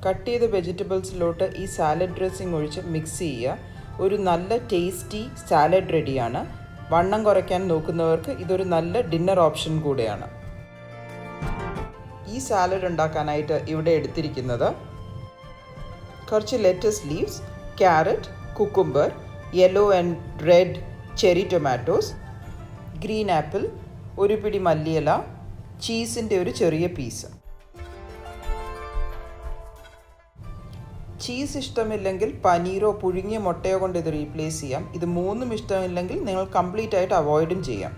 Cut ചെയ്ത വെജിറ്റബിൾസിലോട്ട് ഈ salad dressing ഒഴിച്ച് മിക്സ് ചെയ്യുക. ഒരു നല്ല ടേസ്റ്റി സാലഡ് റെഡിയാണ്. വണ്ണം കുറയ്ക്കാൻ നോക്കുന്നവർക്ക് ഇതൊരു നല്ല ഡിന്നർ ഓപ്ഷൻ കൂടെയാണ്. ഈ സാലഡ് ഉണ്ടാക്കാനായിട്ട് ഇവിടെ എടുത്തിരിക്കുന്നത് കുറച്ച് let's leaves, carrot, cucumber, yellow and red cherry tomatoes, green apple, ഒരു പിടി മല്ലിയില, ചീസിൻ്റെ ഒരു ചെറിയ പീസ്. ചീസ് ഇഷ്ടമില്ലെങ്കിൽ പനീരോ പുഴുങ്ങിയ മുട്ടയോ കൊണ്ട് ഇത് റീപ്ലേസ് ചെയ്യാം. ഇത് മൂന്നും ഇഷ്ടമില്ലെങ്കിൽ നിങ്ങൾ കംപ്ലീറ്റ് ആയിട്ട് അവോയ്ഡും ചെയ്യാം.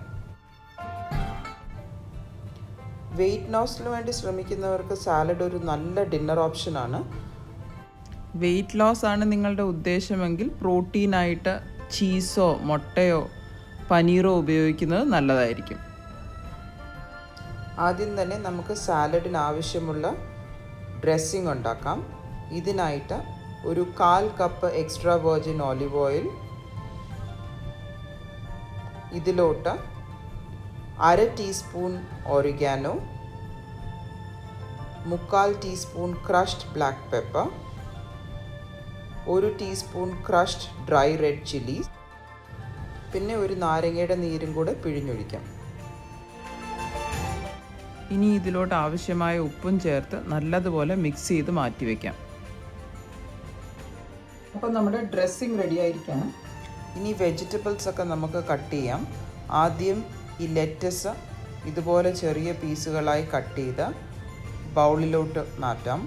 വെയ്റ്റ് ലോസിന് വേണ്ടി ശ്രമിക്കുന്നവർക്ക് സാലഡ് ഒരു നല്ല ഡിന്നർ ഓപ്ഷനാണ്. വെയ്റ്റ് ലോസ് ആണ് നിങ്ങളുടെ ഉദ്ദേശമെങ്കിൽ പ്രോട്ടീനായിട്ട് ചീസോ മുട്ടയോ പനീറോ ഉപയോഗിക്കുന്നത് നല്ലതായിരിക്കും. ആദ്യം തന്നെ നമുക്ക് സാലഡിന് ആവശ്യമുള്ള ഡ്രസ്സിംഗ് ഉണ്ടാക്കാം. ഇതിനായിട്ട് ഒരു 1/4 cup extra virgin olive oil, ഇതിലോട്ട് 1/2 teaspoon oregano, 1/4 teaspoon crushed black pepper, 1 teaspoon crushed dry red chillies, പിന്നെ ഒരു നാരങ്ങയുടെ നീരും കൂടെ പിഴിഞ്ഞൊഴിക്കാം. ഇനി ഇതിലോട്ട് ആവശ്യമായ ഉപ്പും ചേർത്ത് നല്ലതുപോലെ മിക്സ് ചെയ്ത് മാറ്റിവെക്കാം. അപ്പോൾ നമ്മുടെ ഡ്രസ്സിങ് റെഡി ആയിരിക്കുകയാണ്. ഇനി വെജിറ്റബിൾസൊക്കെ നമുക്ക് കട്ട് ചെയ്യാം. ആദ്യം ഈ ലെറ്റസ് ഇതുപോലെ ചെറിയ പീസുകളായി കട്ട് ചെയ്ത് ബൗളിലോട്ട് മാറ്റാം.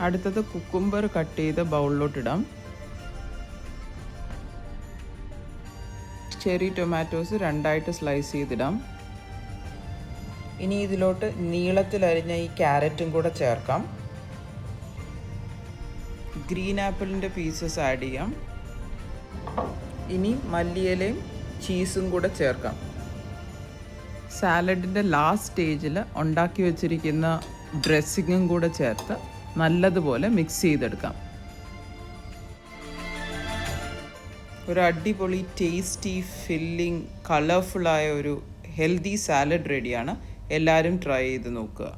അടുത്തത് കുക്കുംബർ കട്ട് ചെയ്ത് ബൗളിലോട്ടിടാം. ചെറി ടൊമാറ്റോസ് 2ആയിട്ട് സ്ലൈസ് ചെയ്തിടാം. ഇനി ഇതിലോട്ട് നീളത്തിലരിഞ്ഞ ഈ ക്യാരറ്റും കൂടെ ചേർക്കാം. ഗ്രീൻ ആപ്പിളിൻ്റെ പീസസ് ആഡ് ചെയ്യാം. ഇനി മല്ലിയിലയും ചീസും കൂടെ ചേർക്കാം. സാലഡിൻ്റെ ലാസ്റ്റ് സ്റ്റേജിൽ ഉണ്ടാക്കി വച്ചിരിക്കുന്ന ഡ്രസ്സിങ്ങും കൂടെ ചേർത്ത് നല്ലതുപോലെ മിക്സ് ചെയ്തെടുക്കാം. ഒരു അടിപൊളി ടേസ്റ്റി ഫില്ലിംഗ് കളർഫുള്ളായ ഒരു ഹെൽത്തി സാലഡ് റെഡിയാണ്. എല്ലാവരും ട്രൈ ചെയ്ത് നോക്കുക.